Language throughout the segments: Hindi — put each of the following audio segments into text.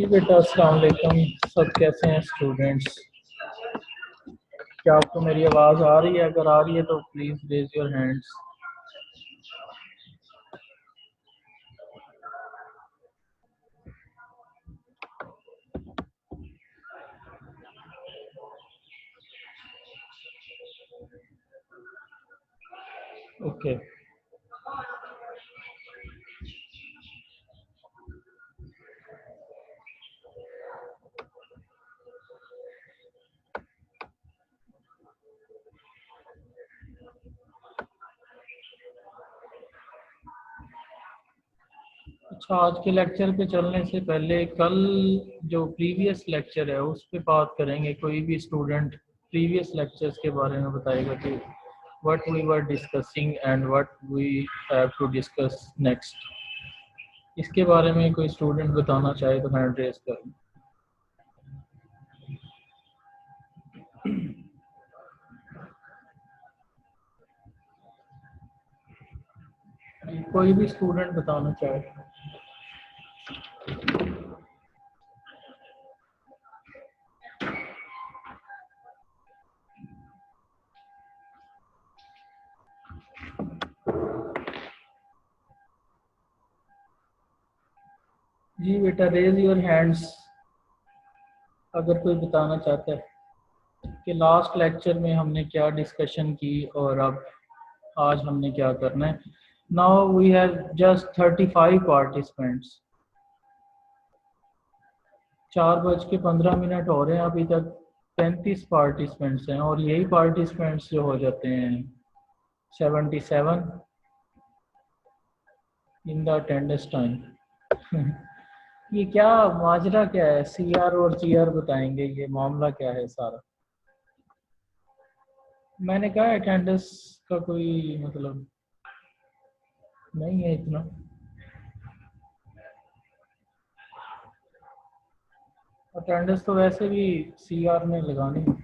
जी बेटा, अस्सलाम वालेकुम। सब कैसे हैं स्टूडेंट्स? क्या आपको मेरी आवाज़ आ रही है? अगर आ रही है तो please raise your hands. Okay. अच्छा, आज के लेक्चर पे चलने से पहले कल जो प्रीवियस लेक्चर है उस पे बात करेंगे। कोई भी स्टूडेंट प्रीवियस लेक्चर्स के बारे में बताएगा कि what we were discussing and what we have to discuss next. इसके बारे में कोई स्टूडेंट बताना चाहे तो हैंड रेज करें। कोई भी स्टूडेंट बताना चाहे। जी बेटा, रेज योर हैंड्स अगर कोई बताना चाहता है कि लास्ट लेक्चर में हमने क्या डिस्कशन की और अब आज हमने क्या करना है। Now we have just 35 participants. 4:15 हो रहे हैं, अभी तक 35 पार्टिसिपेंट्स हैं और यही पार्टिसिपेंट्स जो हो जाते हैं 77 इन द अटेंडेंस टाइम। ये क्या माजरा क्या है? सीआर और जीआर बताएंगे ये मामला क्या है सारा। मैंने कहा अटेंडेंस का कोई मतलब नहीं है इतना। अटेंडेंस तो वैसे भी सीआर ने लगानी है।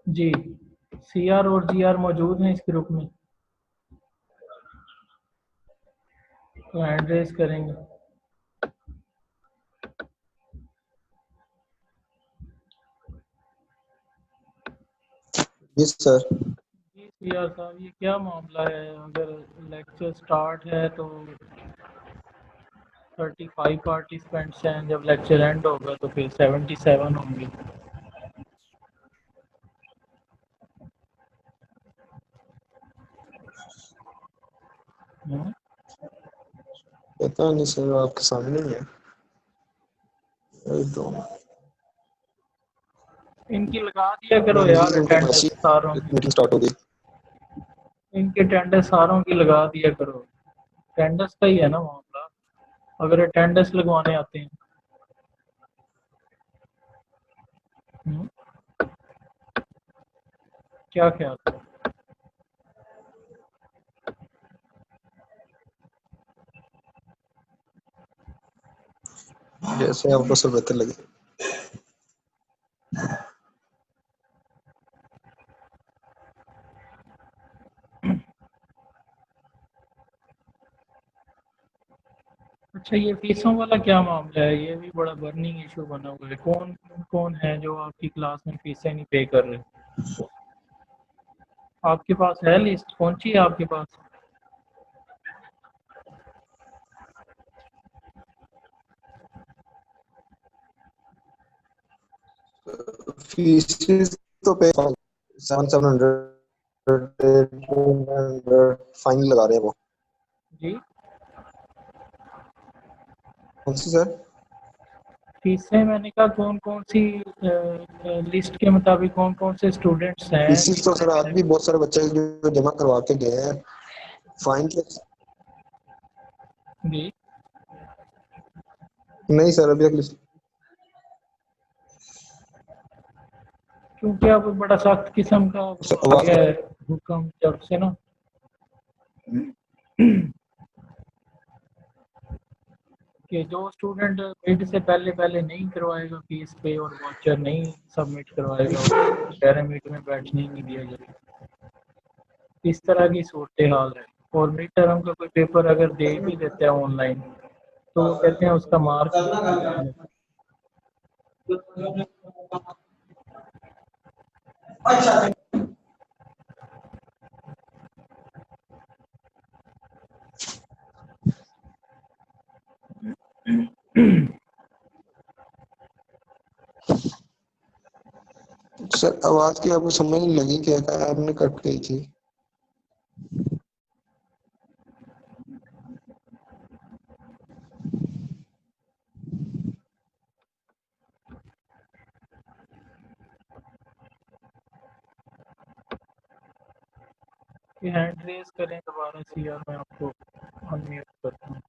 जी, सीआर और जीआर मौजूद हैं इस ग्रुप में, तो हैंड रेज करेंगे। Yes sir. जी सीआर साहब, ये क्या मामला है? अगर लेक्चर स्टार्ट है तो 35 पार्टिसिपेंट्स हैं, जब लेक्चर एंड होगा तो फिर 77 होंगे। पता नहीं सर, आपके सामने ही है। तो इनकी लगा दिया करो यार अटेंडेंस सारों की। मीटिंग स्टार्ट हो गई। इनकी अटेंडेंस सारों की लगा दिया करो। अटेंडेंस का ही है ना मामला, अगर अटेंडेंस लगवाने आते हैं। क्या ख्याल है? जैसे आपको सब बेहतर लगे। अच्छा, ये फीसों वाला क्या मामला है? ये भी बड़ा बर्निंग इशू बना हुआ है। कौन कौन है जो आपकी क्लास में फीसें नहीं पे कर रहे? आपके पास है लिस्ट? कौन सी है आपके पास? फीस तो पे 700 फाइन लगा रहे हैं वो। जी, कौन सी सर? फीसें मैंने कहा कौन कौन सी लिस्ट के मुताबिक कौन कौन से स्टूडेंट्स हैं? फीस तो सर आज भी बहुत सारे बच्चे जो जमा करवा के गए हैं फाइन के। जी, नहीं सर, अभी तक लिस्ट। क्योंकि अब बड़ा सख्त किस्म का वो आ गया है हुक्म जब से ना, कि जो स्टूडेंट मिड से पहले पहले नहीं करवाएगा फीस पे और वाचर नहीं सबमिट करवाएगा, उसको पैरामिड में बैठने ही नहीं दिया जाएगा। इस तरह की सूरत हाल है। और मिड टर्म का कोई पेपर अगर दे भी देते हैं ऑनलाइन तो वो कहते हैं उसका मार्क सर आवाज की आपको समझ नहीं लगी, क्या कहा आपने? कट गई थी। हैंड रेज करें दोबारा से यार, मैं आपको अनम्यूट करता हूँ।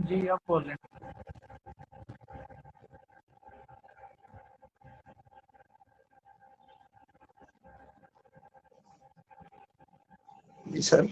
जी आप बोलें। जी सर।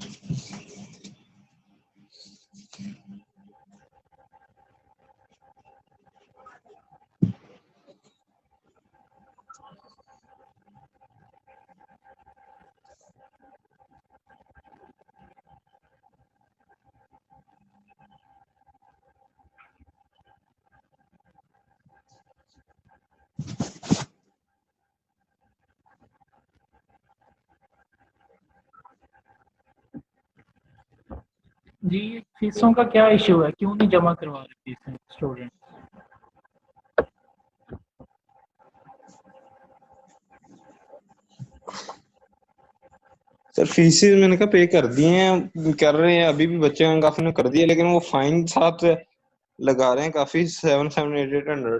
जी फीसों का क्या इशू है, क्यों नहीं जमा करवा रहे फीसें स्टूडेंट? सर फीसेस मैंने कहा पे कर दिए हैं, कर रहे हैं अभी भी, बच्चे हैं काफी ने कर दिए, लेकिन वो फाइन साथ लगा रहे हैं काफी, 700-800।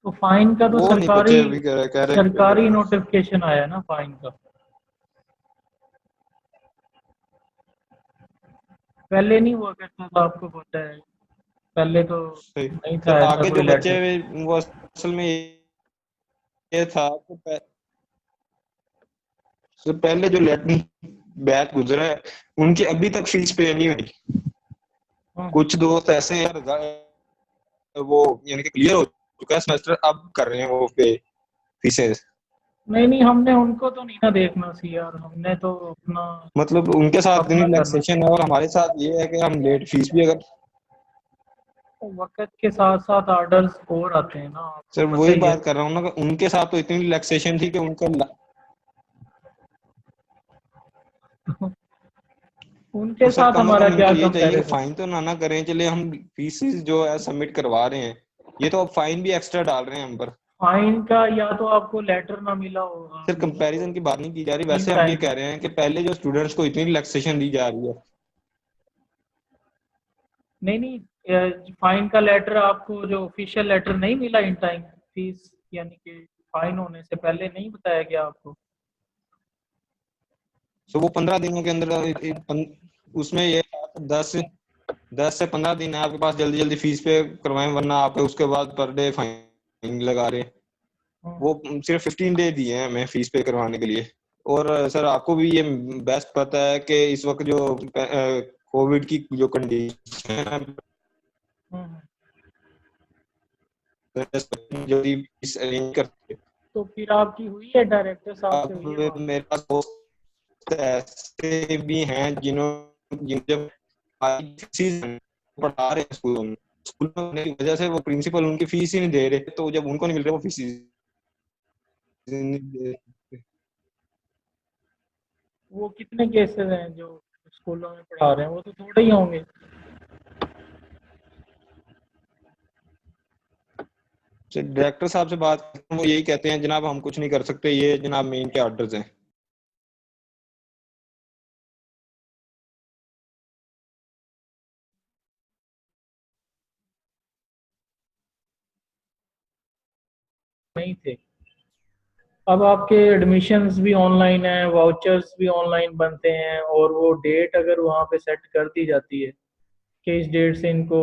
तो फाइन का तो वो नहीं सरकारी बच्चे अभी कह रहे हैं पे सरकारी करो। नोटिफिकेशन आया ना फाइन का। पहले नहीं हुआ करता था, आपको पता है, पहले तो सही। नहीं सर था ऐसा आगे कोई जो बच्चे लेटर। वो असल में ये था कि सर पहले जो लेटर बैच गुजरा है उनकी अभी तक फीस पे नहीं हुई। हम्म। कुछ दोस्त ऐसे हैं वो यानी कि क्लियर हो चुका है सेमेस्टर, अब कर रहे हैं वो पे फीसेस। नहीं नहीं, हमने उनको तो नहीं ना देखना सी यार, हमने तो अपना मतलब उनके साथ इतनी अपना करना। रिलैक्सेशन है और हमारे साथ ये है कि हम लेट फीस भी अगर। वक्त के साथ साथ ऑर्डर्स और आते हैं ना, आपको सर पता वही ही है। बात कर रहा हूँ ना कि उनके साथ तो इतनी रिलैक्सेशन थी कि उनका उनके तो सर साथ कम से हमारा कम क्या उनको ये चाहिए कि कंपैरिजन। फाइन तो ना करें, चले हम फीसेस जो है सबमिट करवा रहे हैं, ये तो अब फाइन भी एक्स्ट्रा डाल रहे हैं हम पर। फाइन का या तो आपको लेटर ना मिला होगा सर वो कंपैरिजन की बात नहीं की जा रही, इन वैसे हम ये टाइम। कह रहे हैं कि पहले जो स्टूडेंट्स को इतनी रिलैक्सेशन दी जा रही है। नहीं नहीं, फाइन का लेटर आपको जो ऑफिशियल लेटर नहीं मिला इन टाइम, फीस यानी कि फाइन होने से पहले नहीं बताया गया आपको? तो वो 15 दिनों के अंदर उसमें ये 10 से 15 दिन है आपके पास, जल्दी जल्दी फीस पे करवाएं, वरना आप उसके बाद पर डे फाइन लगा रहे हैं। हम्म। वो सिर्फ 15 डे दिए हैं हमें फीस पे करवाने के लिए। और सर आपको भी ये बेस्ट पता है कि इस वक्त जो कोविड की जो कंडीशन है, हम्म। जल्दी फीस अरेंज करते हैं। तो फिर आपकी हुई है डायरेक्टर साहब से अब हुई है बात? मेरे पास दोस्त ऐसे भी हैं जिन जब फीस पढ़ा रहे हैं स्कूल में होने की वजह से वो प्रिंसिपल उनकी फीस ही नहीं दे रहे, तो जब उनको नहीं मिल रहा वो फीस नहीं दे रहे। वो कितने केसेस हैं जो स्कूलों में पढ़ा रहे हैं, वो तो थोड़े ही होंगे। डायरेक्टर साहब से बात करते हैं, वो यही कहते हैं जनाब हम कुछ नहीं कर सकते, ये जनाब मेन के ऑर्डर्स हैं। नहीं थे। अब आपके एडमिशन्स भी ऑनलाइन है, वाउचर्स भी ऑनलाइन बनते हैं, और वो डेट अगर वहाँ पे सेट कर दी जाती है कि इस डेट से इनको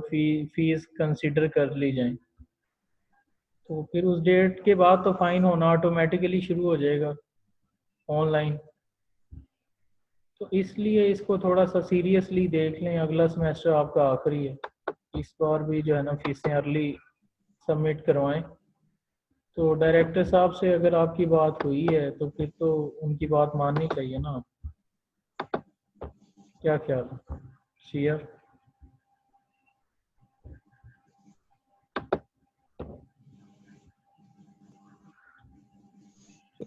फीस कंसिडर कर ली जाए, तो फिर उस डेट के बाद तो फाइन होना ऑटोमेटिकली शुरू हो जाएगा ऑनलाइन। तो इसलिए इसको थोड़ा सा सीरियसली देख लें, अगला सेमेस्टर आपका आखिरी है, इस बार भी जो है ना फीसें अर्ली सबमिट करवाएं। तो डायरेक्टर साहब से अगर आपकी बात हुई है तो फिर तो उनकी बात माननी चाहिए ना, क्या ख्याल है शेयर?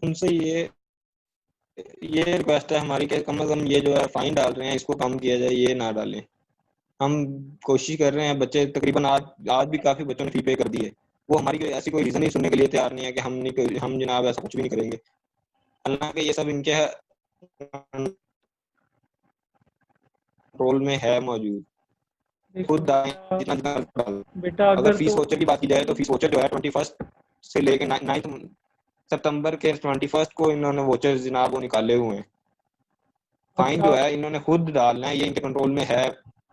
उनसे ये रिक्वेस्ट है हमारी कि कम से कम ये जो है फाइन डाल रहे हैं इसको कम किया जाए, ये ना डालें। हम कोशिश कर रहे हैं, बच्चे तकरीबन आज भी काफी बच्चों ने फी पे कर दी है। वो हमारी ऐसी कोई रीजन ही सुनने के लिए तैयार नहीं है कि हम जनाब ऐसा कुछ भी नहीं करेंगे। हालांकि ये सब इनके कंट्रोल में है मौजूद। देखो खुद आए जितना जितना डाल। बेटा अगर अगर फीस तो वोचर की बात की जाए तो फीस वोचर जो है 21 से लेके 9 सितंबर के 21 को इन्होंने वोचर जनाब वो निकाले हुए हैं। फाइन अच्छा जो है इन्होंने खुद डालना है, ये इनके कंट्रोल में है,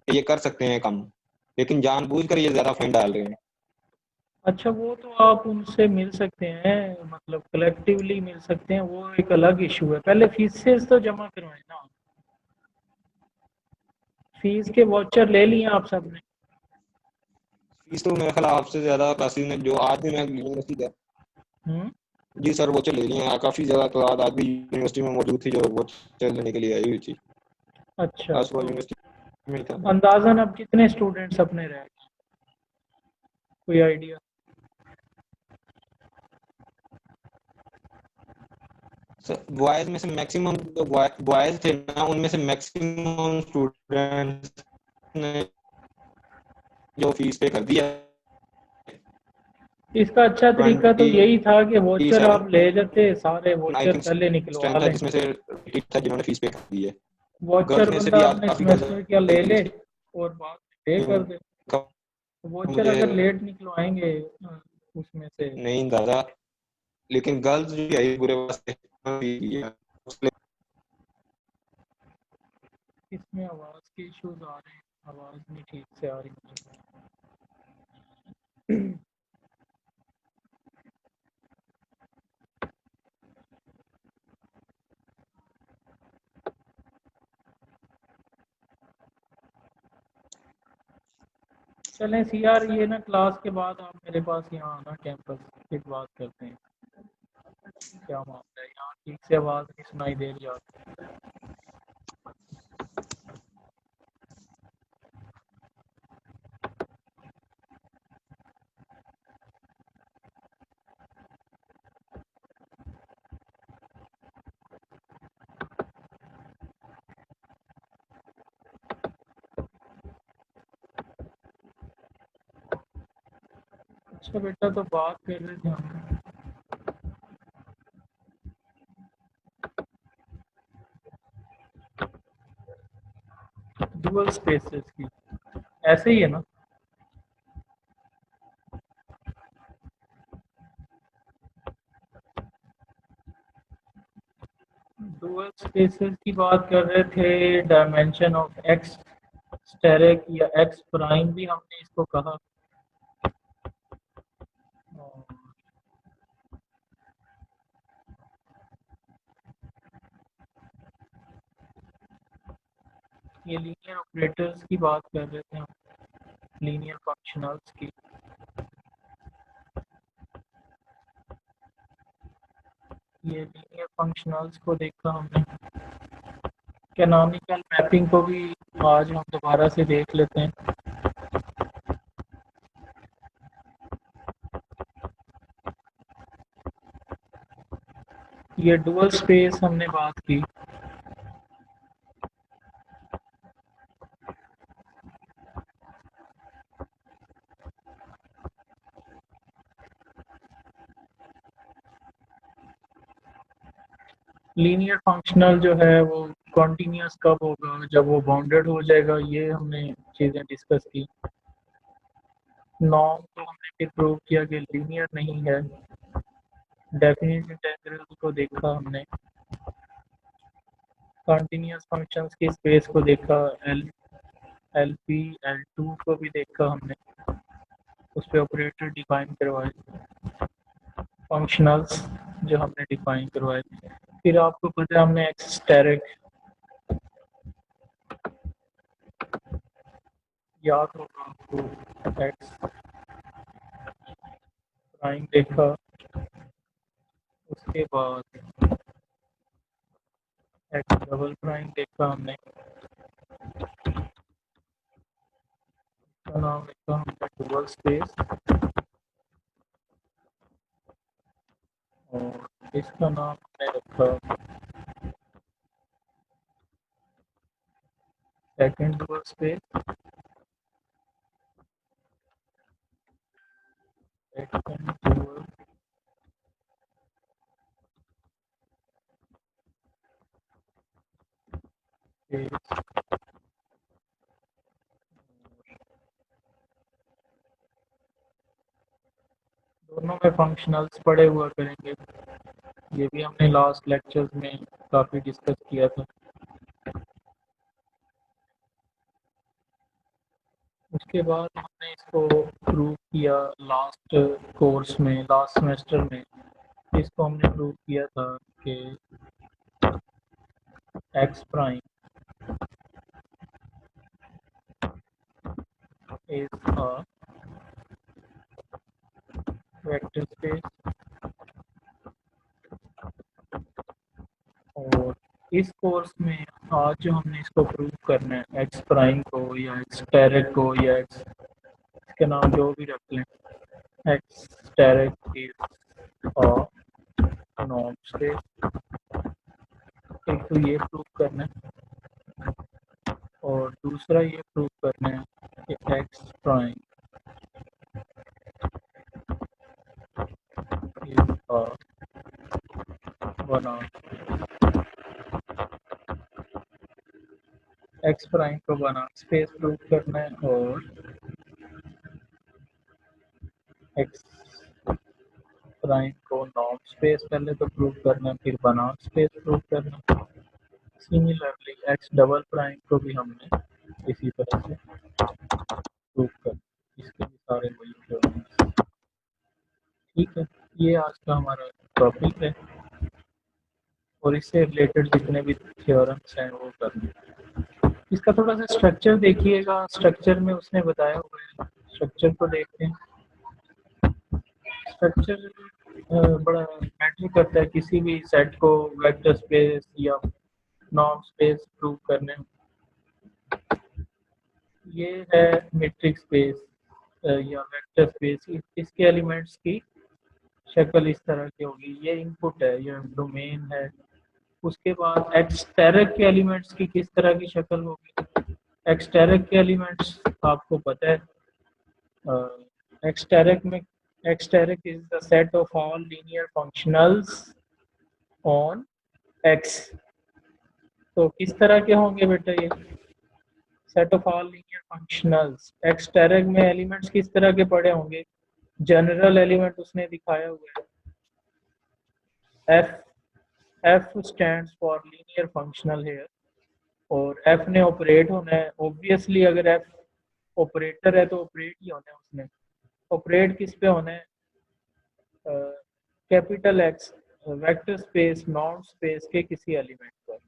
ये कर सकते हैं कम, लेकिन जानबूझकर ये ज्यादा फाइन डाल रहे हैं। अच्छा, वो तो आप उनसे मिल सकते हैं, मतलब कलेक्टिवली मिल सकते हैं, वो एक अलग इशू है। पहले फीसेस तो जमा करवाएं ना, फीस के वाउचर ले लिए आप सबने? फीस तो मेरे ख्याल आपसे ज्यादा क्लासेस में जो आज भी मैं यूनिवर्सिटी गया, हम्म। जी सर वो ले लिए हैं। काफी ज्यादा तादाद आज भी यूनिवर्सिटी में मौजूद थी जो वो लेने के लिए आई हुई थी। अच्छा, आज वो तो यूनिवर्सिटी में था। अंदाजन अब कितने स्टूडेंट्स अपने रह गए, कोई आइडिया? बॉयज में से मैक्सिमम जो बॉयज थे ना, उनमें से मैक्सिमम स्टूडेंट्स ने जो फीस पे कर दिया इसका अच्छा तरीका तो 27 यही था कि वोचर आप ले जाते, सारे आई वोचर थिंक पहले निकलवा स्ट्रेंथ है लें। जिसमें से 80 था जिन्होंने फीस पे कर दी है। गर्ल्स वोचर में से बंदा भी आज अपने काफी सेमेस्टर क्या ले ले फीस और बाद में पे कर दे। वोचर मुझे अगर लेट निकलवाएंगे उसमें से। नहीं दादा, लेकिन गर्ल्स जो है बुरे वास्ते इसमें आवाज़ के इश्यूज आ रहे हैं, आवाज़ नहीं ठीक से आ रही मुझे। चलें सीआर, ये ना क्लास के बाद आप मेरे पास यहाँ आना कैंपस, फिर बात करते हैं क्या मामला है। यहाँ ठीक से आवाज़ नहीं सुनाई दे रही आपको? अच्छा बेटा, तो बात कर रहे थे हम डुअल स्पेसेस की, ऐसे ही है ना? डुअल स्पेसेस की बात कर रहे थे, डायमेंशन ऑफ एक्स स्टेरिक या एक्स प्राइम भी हमने इसको कहा। और ये लीनियर ऑपरेटर्स की बात कर रहे थे हम, लीनियर फंक्शनल्स की। ये लीनियर फंक्शनल्स को देखा हमने। कैनोनिकल मैपिंग को भी आज हम दोबारा से देख लेते हैं। ये डुअल स्पेस हमने बात की। लीनियर फंक्शनल जो है वो कॉन्टिन्यूस कब होगा, जब वो बाउंडेड हो जाएगा, ये हमने चीज़ें डिस्कस की। नॉर्म को हमने फिर प्रूव किया कि लीनियर नहीं है। डेफिनेट इंटीग्रल को देखा हमने। कंटिन्यूअस फंक्शंस की स्पेस को देखा, L L P L two को भी देखा हमने, उस पर ऑपरेटर डिफाइन करवाए। फंक्शनल्स जो हमने डिफाइन करवाए। फिर आपको पता है हमने एक्सटेरिक याद होगा आपको, एक्स प्राइम देखा, उसके बाद एक्स डबल प्राइम देखा हमने, इसका नाम लिखा हमने डुअल स्पेस, और इसका नाम हमने रखा second dual space, second dual space. दोनों में फंक्शनल्स पढ़े हुआ करेंगे, ये भी हमने लास्ट लेक्चर्स में काफ़ी डिस्कस किया था। उसके बाद हमने इसको प्रूव किया लास्ट कोर्स में, लास्ट सेमेस्टर में इसको हमने प्रूव किया था कि ex prime is a vector space, और इस कोर्स में आज जो हमने इसको प्रूव करना है एक्स प्राइम को या एक्स टेरिक को या एक्स, इसके नाम जो भी रख लें, asterisk is a norm space. एक तो ये प्रूव करना है और दूसरा ये प्रूव करना है कि ex prime is a banana, ex prime को बनाना स्पेस प्रूव करना है और एक्स प्राइम को नॉर्म स्पेस पहले तो प्रूव करना है, फिर बनाना स्पेस प्रूव करना है। सिमिलरली एक्स डबल प्राइम को भी हमने इसी तरह से प्रूव कर, इसके भी सारे वही थ्योरम्स। ठीक है, ये आज का हमारा टॉपिक है और इससे रिलेटेड जितने भी थ्योरम्स हैं वो करने। इसका थोड़ा सा स्ट्रक्चर देखिएगा, स्ट्रक्चर में उसने बताया हुआ है, स्ट्रक्चर को देखते हैं। स्ट्रक्चर बड़ा मैटर करता है किसी भी सेट को वेक्टर स्पेस या नॉर्म स्पेस प्रूव करने में। ये है मैट्रिक्स स्पेस या वेक्टर स्पेस, इसके एलिमेंट्स की शक्ल इस तरह की होगी, ये इनपुट है, ये डोमेन है। उसके बाद एक्सटेरिक के एलिमेंट्स की किस तरह की शक्ल होगी, एक्सटेरिक के एलिमेंट्स आपको पता है, एक्सटेरिक में asterisk is the set of all linear functionals on X. तो किस तरह के होंगे बेटा ये set of all linear functionals, asterisk में एलिमेंट्स किस तरह के पड़े होंगे, जनरल एलिमेंट उसने दिखाया हुआ है, F stands for linear functional here, और एफ ने ऑपरेट होना है ऑब्वियसली, अगर एफ ऑपरेटर है तो ऑपरेट ही होना है उसने, ऑपरेट किस पे होना है, capital x vector space norm space के किसी एलिमेंट पर।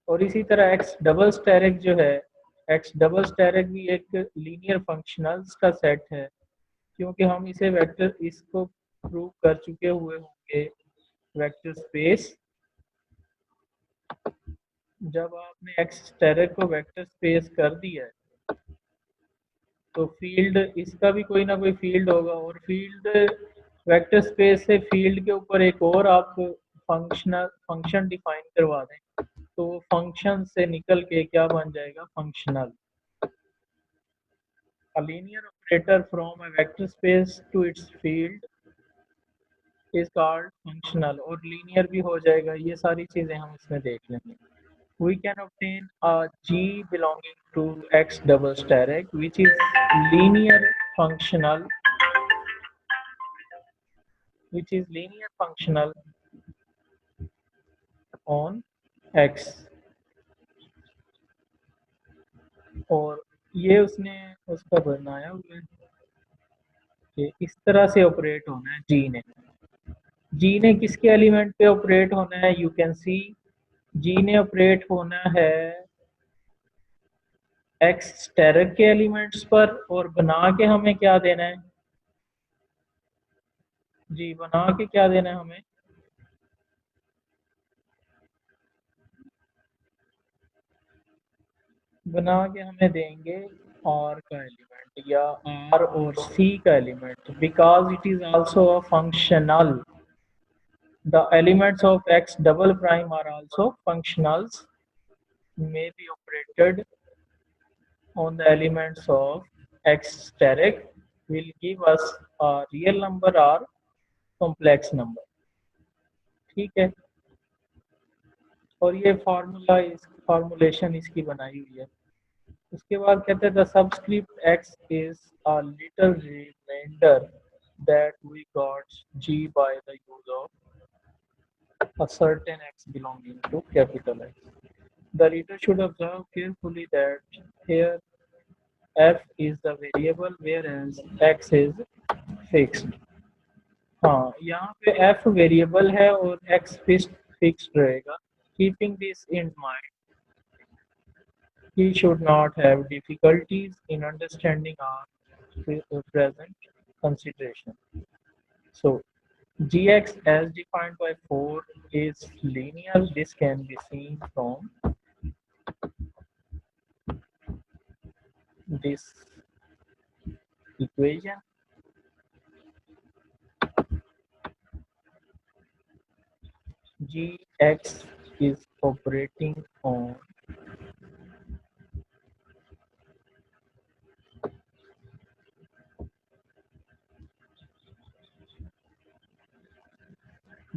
और इसी तरह एक्स डबल स्टेरिक जो है, एक्स डबल स्टेरिक भी एक लीनियर फंक्शनल्स का सेट है, क्योंकि हम इसे वेक्टर, इसको प्रूव कर चुके हुए होंगे वेक्टर स्पेस। जब आपने एक्स स्टेरिक को वेक्टर स्पेस कर दिया है तो फील्ड, इसका भी कोई ना कोई फील्ड होगा, और फील्ड वेक्टर स्पेस से फील्ड के ऊपर एक और आप फंक्शन डिफाइन करवा दें तो फंक्शन से निकल के क्या बन जाएगा, functional. A linear operator from a vector space to its field is called functional, और linear भी हो जाएगा, ये सारी चीजें हम इसमें देख लेंगे। We can obtain a G belonging to X double steric which is linear functional, which is linear functional on X, और ये उसने उसका बनाया हुआ है कि इस तरह से ऑपरेट होना है जी ने। जी ने किसके एलिमेंट पे ऑपरेट होना है, यू कैन सी जी ने ऑपरेट होना है एक्स स्टेरिक के एलिमेंट्स पर, और बना के हमें क्या देना है, जी बना के क्या देना है हमें, बना के हमें देंगे आर का एलिमेंट या आर और सी का element, because it is also a functional, the elements of X double prime are also functionals, may be operated on the elements of x steric will give us a real number or complex number। ठीक है, और ये फार्मूला इस फार्मूलेशन इसकी बनाई हुई है। उसके बाद कहते हैं the subscript x is a little remainder that we got g by the use of a certain x belonging to capital X। The reader should observe carefully that here f is the variable whereas x is fixed। हाँ, यहाँ पे f वेरिएबल है और x फिक्स्ड रहेगा। Keeping this in mind he should not have difficulties in understanding our present consideration। So gx as defined by 4 is linear, this can be seen from this equation। gx is operating on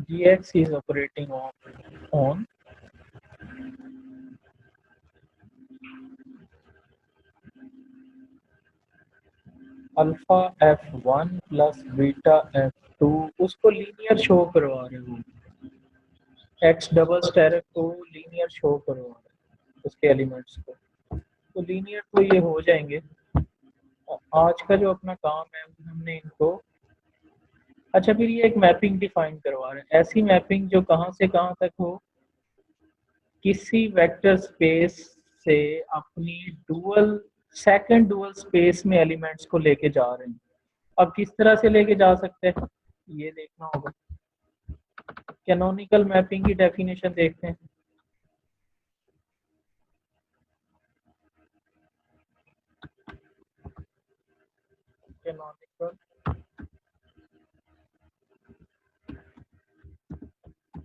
gx is operating on alpha f1 plus beta f2, उसको लीनियर शो करवा रहे हो, एक्स डबल स्टेरिक को लीनियर शो करवा रहे हैं उसके एलिमेंट्स को, तो लीनियर तो ये हो जाएंगे। आज का जो अपना काम है हमने इनको, अच्छा फिर ये एक मैपिंग डिफाइन करवा रहे हैं, ऐसी मैपिंग जो कहाँ से कहाँ तक हो, किसी वेक्टर स्पेस से अपनी डुअल सेकंड डुअल स्पेस में एलिमेंट्स को लेके जा रहे हैं। अब किस तरह से लेके जा सकते हैं ये देखना होगा। कैनोनिकल मैपिंग की डेफिनेशन देखते हैं। कैनोनिकल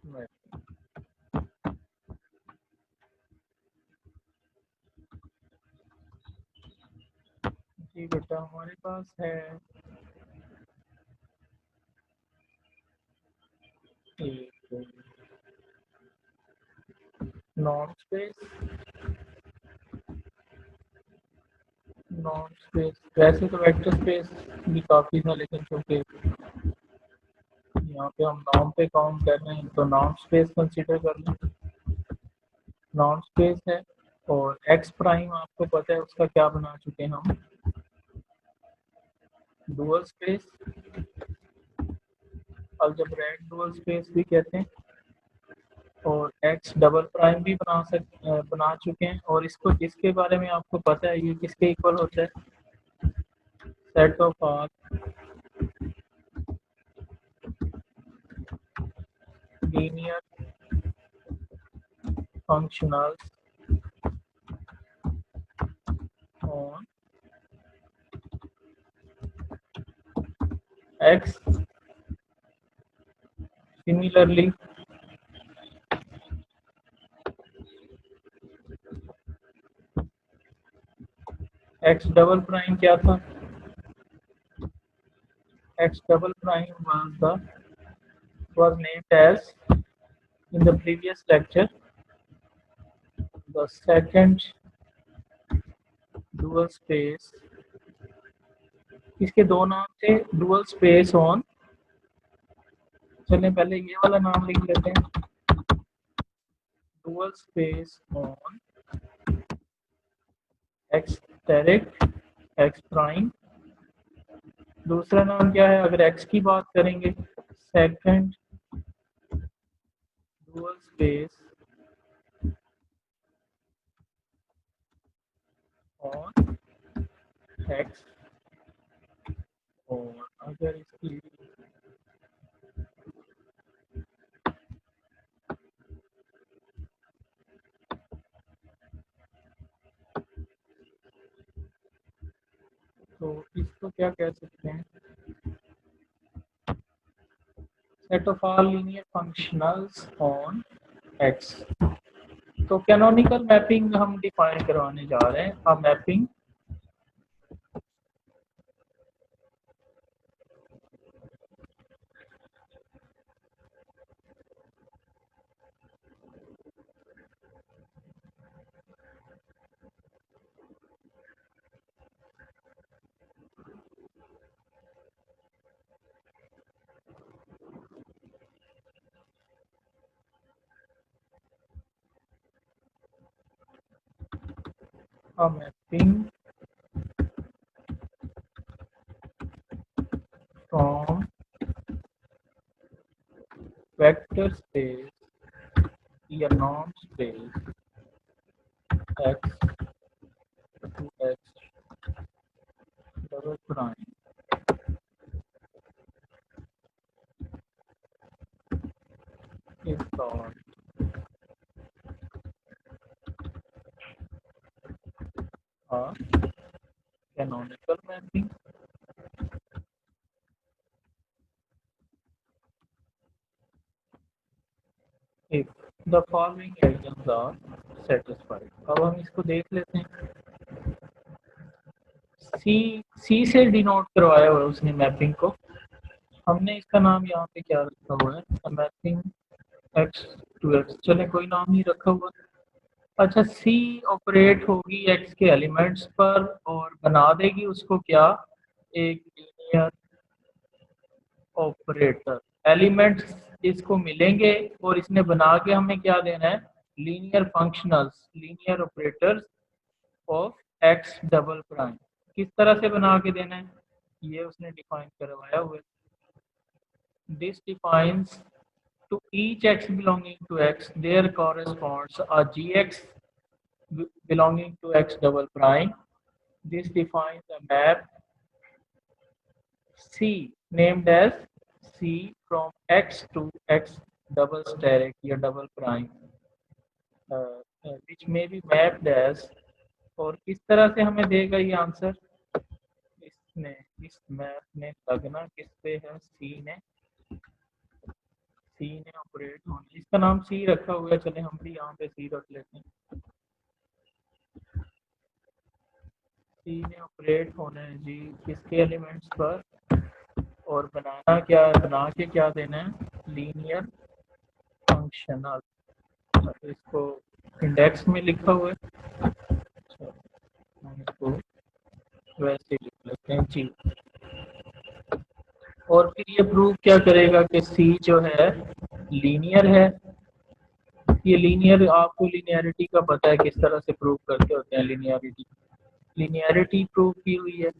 मैपिंग, जी बेटा हमारे पास है एक नॉन स्पेस, नॉन स्पेस वैसे तो वेक्टर स्पेस भी काफी था, लेकिन चूंकि यहाँ पे हम नॉन पे काउंट कर रहे हैं तो नॉन स्पेस कंसीडर कर लें। नॉन स्पेस है और एक्स प्राइम आपको पता है उसका क्या बना चुके हैं हम, dual space, algebraic dual space भी कहते हैं, और एक्स डबल प्राइम भी बना चुके हैं। और इसको इसके बारे में आपको पता है ये किसके इक्वल होता है, set of R linear functionals on X. Similarly X double prime क्या था, X double prime was named as in the previous lecture the second dual space, इसके दो नाम थे, डुअल स्पेस ऑन, चलें पहले ये वाला नाम लिख लेते हैं, dual space on X asterisk X prime. दूसरा नाम क्या है, अगर एक्स की बात करेंगे, second dual space on X, और अगर इसकी तो इसको क्या कह सकते हैं, set of all linear functionals on X। तो कैनोनिकल मैपिंग हम डिफाइन करवाने जा रहे हैं। अब मैपिंग फ्रॉम वेक्टर स्पेस या non space X to X double prime is called a canonical mapping. If the following axioms are satisfied। अब हम इसको देख लेते हैं। सी से डिनोट करवाया हुआ है उसने मैपिंग को। हमने इसका नाम यहाँ पे क्या रखा हुआ है, मैपिंग X to X। चले कोई नाम नहीं रखा हुआ। अच्छा, सी ऑपरेट होगी X के एलिमेंट्स पर और बना देगी उसको क्या, एक लीनियर ऑपरेटर। एलिमेंट्स इसको मिलेंगे और इसने बना के हमें क्या देना है, linear functionals, linear operators of X double prime. किस तरह से बना के देना है, ये उसने डिफाइन करवाया हुआ है। This defines to each X belonging to X there corresponds a GX belonging to X double prime. This defines a map C named as C from X to X double steric या double prime, which may be mapped as। और किस तरह से हमें देगा ये आंसर, इसने इस मैप ने लगना किस पे है, सी ने ऑपरेट होना। इसका नाम सी रखा हुआ है, चले हम भी यहाँ पे सी रख लेते हैं। सी ने ऑपरेट होना है जी किसके एलिमेंट्स पर, और बनाना क्या है, बना के क्या देना है, लीनियर फंक्शनल। इसको इंडेक्स में लिखा हुआ है, हम इसको वैसे लिख लेते हैं जी। और फिर ये प्रूव क्या करेगा कि सी जो है लीनियर है। ये लीनियर, आपको लीनियरिटी का पता है किस तरह से प्रूव करते होते हैं। लीनियरिटी प्रूव की हुई है,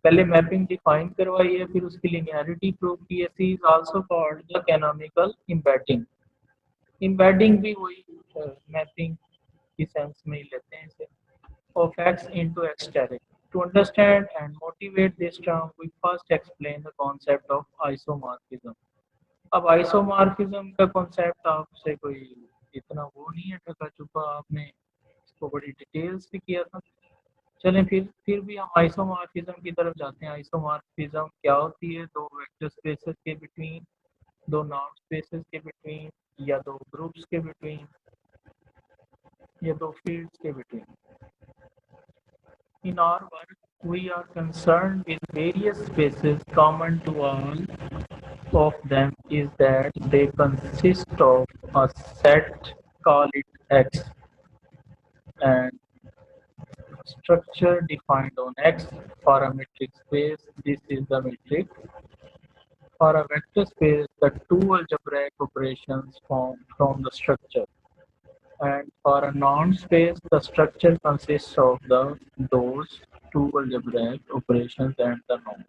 पहले मैपिंग डिफाइन करवाई है, फिर उसकी लीनियरिटी प्रूव की है। C is also called the canonical embedding. Embedding भी वही मैपिंग की सेंस में ही लेते हैं इसे, of X into X steric। To understand and motivate this term, we first explain the concept of isomorphism। अब आइसोमॉर्फिज्म का कॉन्सेप्ट आपसे कोई इतना वो नहीं है टका चुका, आपने इसको बड़ी डिटेल्स भी किया था। चलें फिर भी हम आइसोमॉर्फिज्म की तरफ जाते हैं। आइसोमॉर्फिज्म क्या होती है, दो वेक्टर स्पेसेस के बिटवीन, दो नॉन स्पेसेस के बिटवीन, या दो ग्रुप्स के बिटवीन, या दो फील्ड्स के between. In our work, we are concerned with various spaces. Common to all of them is that they consist of a set, call it X, and structure defined on X. For a metric space, this is the metric. For a vector space, the two algebraic operations formed from the structure. And for a non-space, the structure consists of those two algebraic operations and the norm।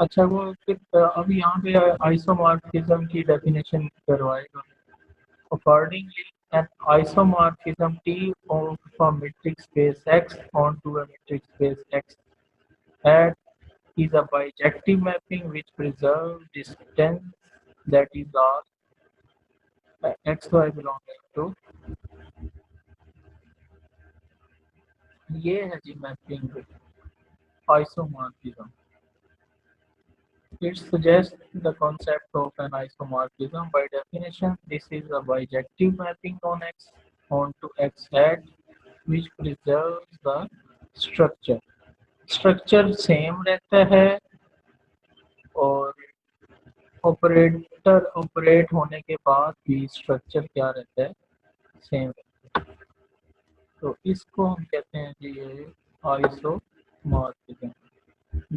अच्छा वो अब यहाँ पे आइसोमॉर्फिज्म की डेफिनेशन करवाएगा। Accordingly, an isomorphism T of a metric space X onto a metric space X hat is a bijective mapping which preserves distance, that is all xy belonging to, ये है जी mapping isomorphism. It suggests the concept of an isomorphism. By definition, this is a bijective mapping on X onto X hat which preserves the structure. Structure same रहता है और ऑपरेटर ऑपरेट होने के बाद भी स्ट्रक्चर क्या रहता है, सेम रहता है। तो इसको हम कहते हैं जी ये isomorphism.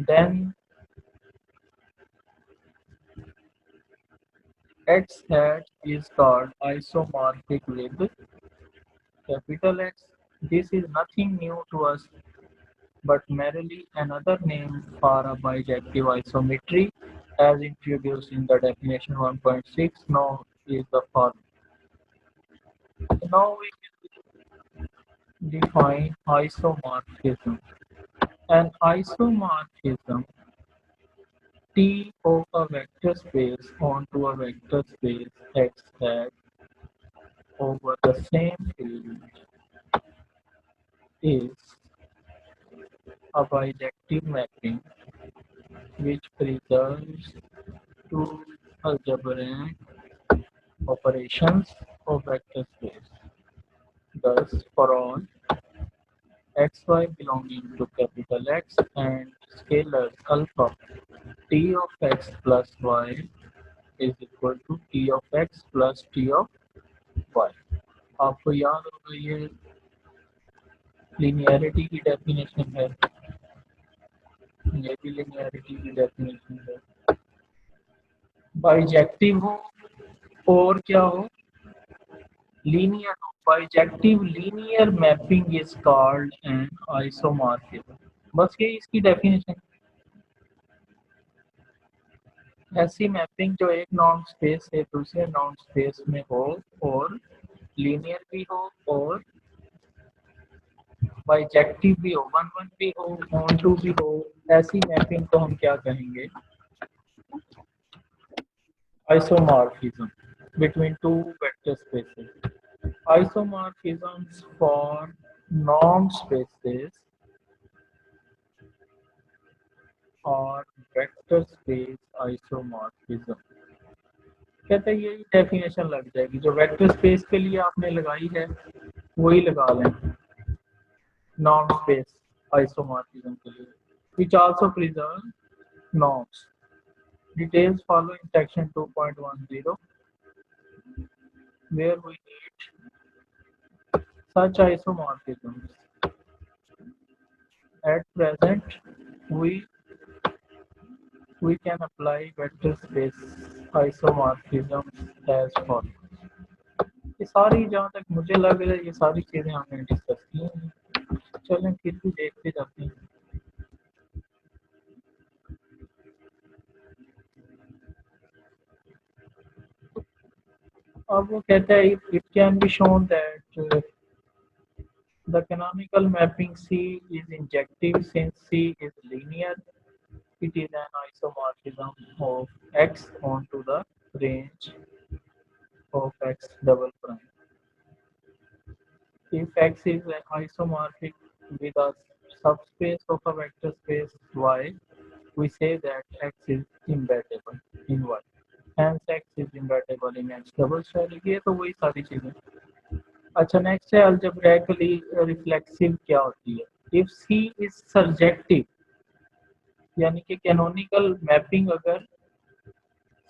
Then X hat is called isomorphic with capital X. This is nothing new to us, but merely another name for a bijective isometry as introduced in the definition 1.6. Now is the following. Now we define isomorphism. An isomorphism T of a vector space onto a vector space X hat over the same field is a bijective mapping which preserves two algebraic operations of vector space. Thus, for all xy belonging to capital X and scalars alpha, t of x plus y is equal to t of x plus t of y. आपको याद होगा ये लिनियरिटी की डेफिनेशन है, ये भी लिनियरिटी की डेफिनेशन है। बाइजेक्टिव हो और क्या हो, लीनियर हो, bijective linear mapping is called an isomorphism. बस ये इसकी डेफिनेशन। ऐसी मैपिंग जो एक नॉन स्पेस से दूसरे नॉन स्पेस में हो और लीनियर भी हो और बाइजेक्टिव भी हो, 1-1 भी हो, ऑन-टू भी हो, ऐसी मैपिंग को हम क्या कहेंगे, isomorphism between two vector spaces. Isomorphisms for non-spaces और वेक्टर स्पेस आइसोमॉर्फिज्म। कहते हैं यही डेफिनेशन लग जाएगी, जो वेक्टर स्पेस के लिए आपने लगाई है वही लगा लें नॉन स्पेस आइसोमॉर्फिज्म के लिए, which also preserve norms. Details follow in section 2.10 where we need such isomorphisms. At present, we can apply vector space isomorphism as follows. ये सारी, जहाँ तक मुझे लग रहा है, ये सारी चीजें हमने डिस्कस की हैं। चलें फिर भी देखते जाते हैं। अब वो कहता है it can be shown that the canonical mapping C is injective since C is linear. It is an isomorphism of X onto the range of X double prime. If X is an isomorphic with a subspace of a vector space Y, we say that X is embeddable in Y. Hence X is embeddable in X double style. ये तो वही सारी चीजें। अच्छा, नेक्स्ट है अलजेब्राइकली रिफ्लेक्सिव क्या होती है। इफ C इज सर्जेक्टिव, यानी कि कैनोनिकल मैपिंग अगर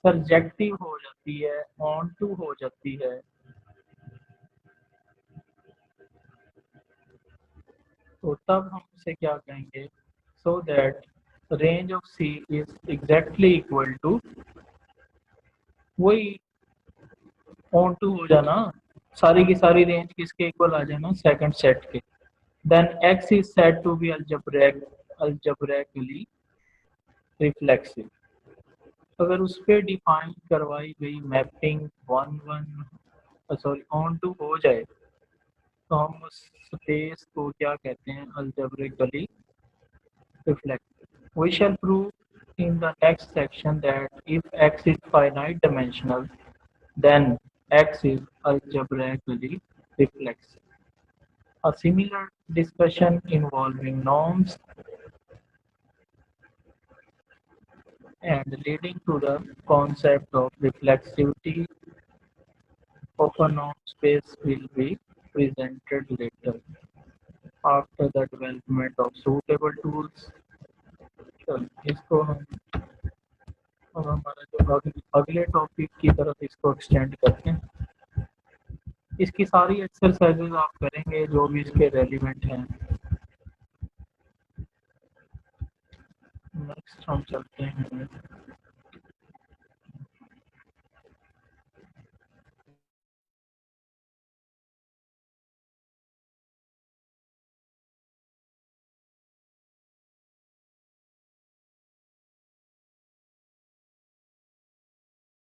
सर्जेक्टिव हो जाती है, ऑन टू हो जाती है, तो तब हम उसे क्या कहेंगे, so that range of C is exactly equal to, वही ऑन टू हो जाना, सारी की सारी रेंज किसके इक्वल आ जाना, सेकंड सेट के। Then X is said to be algebraically reflexive. अगर उस पर डिफाइन करवाई गई मैपिंग ऑन टू हो जाए तो हम उस स्पेस को क्या कहते हैं, algebraically reflexive. We shall prove in the next section that if X is finite dimensional, then X is algebraically reflexive. A similar discussion involving norms and leading to the concept of reflexivity of a norm space will be presented later after the development of suitable tools. चलो इसको हम अब हमारा जो अगले टॉपिक की तरफ इसको एक्सटेंड करते हैं। इसकी सारी एक्सरसाइजेज आप करेंगे जो भी इसके रेलिवेंट हैं। नेक्स्ट हम चलते हैं